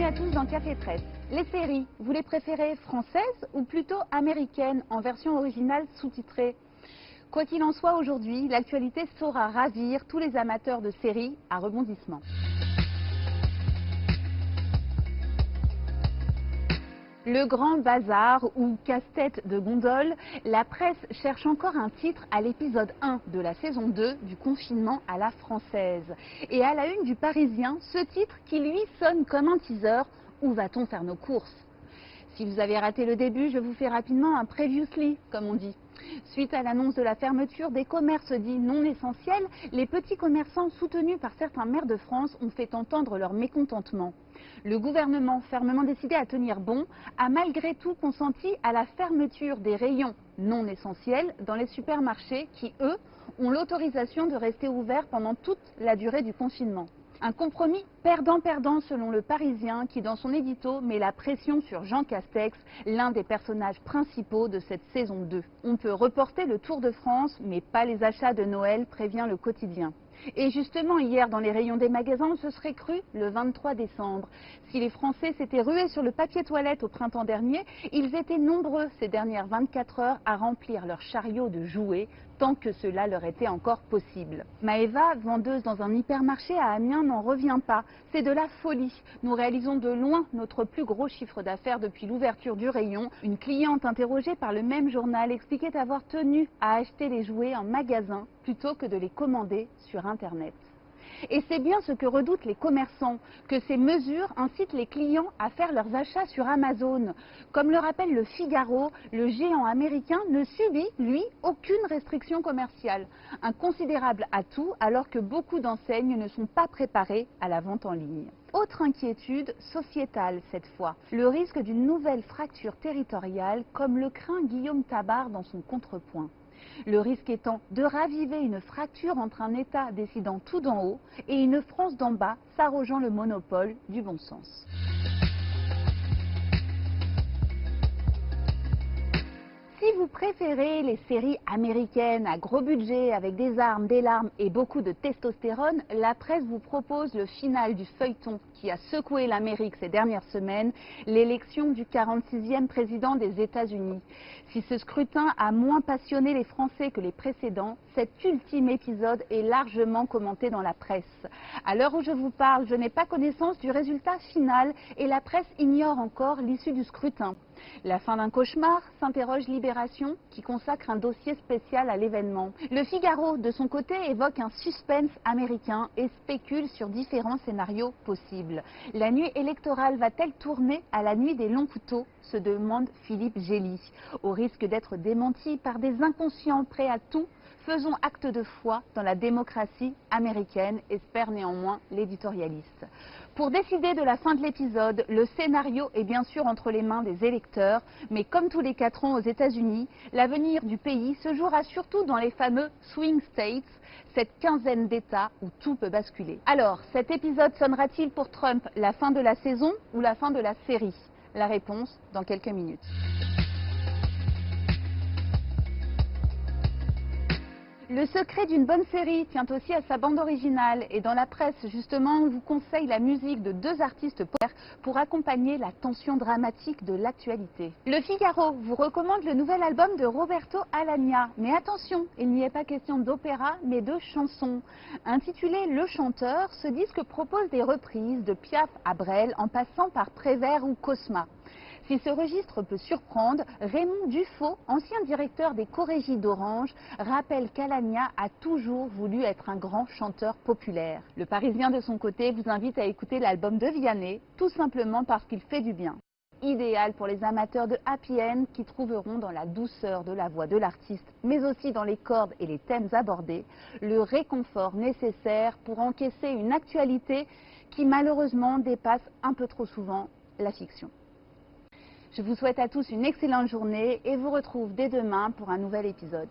à tous dans Café Presse. Les séries, vous les préférez françaises ou plutôt américaines en version originale sous-titrée? Quoi qu'il en soit, aujourd'hui, l'actualité saura ravir tous les amateurs de séries à rebondissement. Le grand bazar ou casse-tête de gondole, la presse cherche encore un titre à l'épisode 1 de la saison 2 du confinement à la française. Et à la une du Parisien, ce titre qui lui sonne comme un teaser, où va-t-on faire nos courses? Si vous avez raté le début, je vous fais rapidement un previously, comme on dit. Suite à l'annonce de la fermeture des commerces dits non essentiels, les petits commerçants soutenus par certains maires de France ont fait entendre leur mécontentement. Le gouvernement, fermement décidé à tenir bon, a malgré tout consenti à la fermeture des rayons non essentiels dans les supermarchés qui, eux, ont l'autorisation de rester ouverts pendant toute la durée du confinement. Un compromis perdant-perdant selon le Parisien qui, dans son édito, met la pression sur Jean Castex, l'un des personnages principaux de cette saison 2. On peut reporter le Tour de France, mais pas les achats de Noël, prévient le quotidien. Et justement, hier, dans les rayons des magasins, on se serait cru le 23 décembre. Si les Français s'étaient rués sur le papier toilette au printemps dernier, ils étaient nombreux ces dernières 24 heures à remplir leur chariot de jouets, tant que cela leur était encore possible. Maëva, vendeuse dans un hypermarché à Amiens, n'en revient pas. C'est de la folie. Nous réalisons de loin notre plus gros chiffre d'affaires depuis l'ouverture du rayon. Une cliente interrogée par le même journal expliquait avoir tenu à acheter les jouets en magasin plutôt que de les commander sur Internet. Et c'est bien ce que redoutent les commerçants, que ces mesures incitent les clients à faire leurs achats sur Amazon. Comme le rappelle le Figaro, le géant américain ne subit, lui, aucune restriction commerciale. Un considérable atout alors que beaucoup d'enseignes ne sont pas préparées à la vente en ligne. Autre inquiétude, sociétale cette fois, le risque d'une nouvelle fracture territoriale comme le craint Guillaume Tabar dans son contrepoint. Le risque étant de raviver une fracture entre un État décidant tout d'en haut et une France d'en bas s'arrogeant le monopole du bon sens. Si vous préférez les séries américaines à gros budget avec des armes, des larmes et beaucoup de testostérone, la presse vous propose le final du feuilleton qui a secoué l'Amérique ces dernières semaines, l'élection du 46e président des États-Unis. Si ce scrutin a moins passionné les Français que les précédents, cet ultime épisode est largement commenté dans la presse. À l'heure où je vous parle, je n'ai pas connaissance du résultat final et la presse ignore encore l'issue du scrutin. La fin d'un cauchemar, s'interroge Libération, qui consacre un dossier spécial à l'événement. Le Figaro, de son côté, évoque un suspense américain et spécule sur différents scénarios possibles. La nuit électorale va-t-elle tourner à la nuit des longs couteaux, se demande Philippe Gély. Au risque d'être démenti par des inconscients prêts à tout, faisons acte de foi dans la démocratie américaine, espère néanmoins l'éditorialiste. Pour décider de la fin de l'épisode, le scénario est bien sûr entre les mains des électeurs, mais comme tous les 4 ans aux États-Unis, l'avenir du pays se jouera surtout dans les fameux swing states, cette quinzaine d'États où tout peut basculer. Alors, cet épisode sonnera-t-il pour Trump la fin de la saison ou la fin de la série? La réponse dans quelques minutes. Le secret d'une bonne série tient aussi à sa bande originale et dans la presse justement on vous conseille la musique de 2 artistes pour accompagner la tension dramatique de l'actualité. Le Figaro vous recommande le nouvel album de Roberto Alagna, mais attention, il n'y est pas question d'opéra mais de chansons. Intitulé Le Chanteur, ce disque propose des reprises de Piaf à Brel en passant par Prévert ou Cosma. Si ce registre peut surprendre, Raymond Dufaux, ancien directeur des chorégies d'Orange, rappelle qu'Alagna a toujours voulu être un grand chanteur populaire. Le Parisien de son côté vous invite à écouter l'album de Vianney, tout simplement parce qu'il fait du bien. Idéal pour les amateurs de happy end qui trouveront dans la douceur de la voix de l'artiste, mais aussi dans les cordes et les thèmes abordés, le réconfort nécessaire pour encaisser une actualité qui malheureusement dépasse un peu trop souvent la fiction. Je vous souhaite à tous une excellente journée et vous retrouve dès demain pour un nouvel épisode.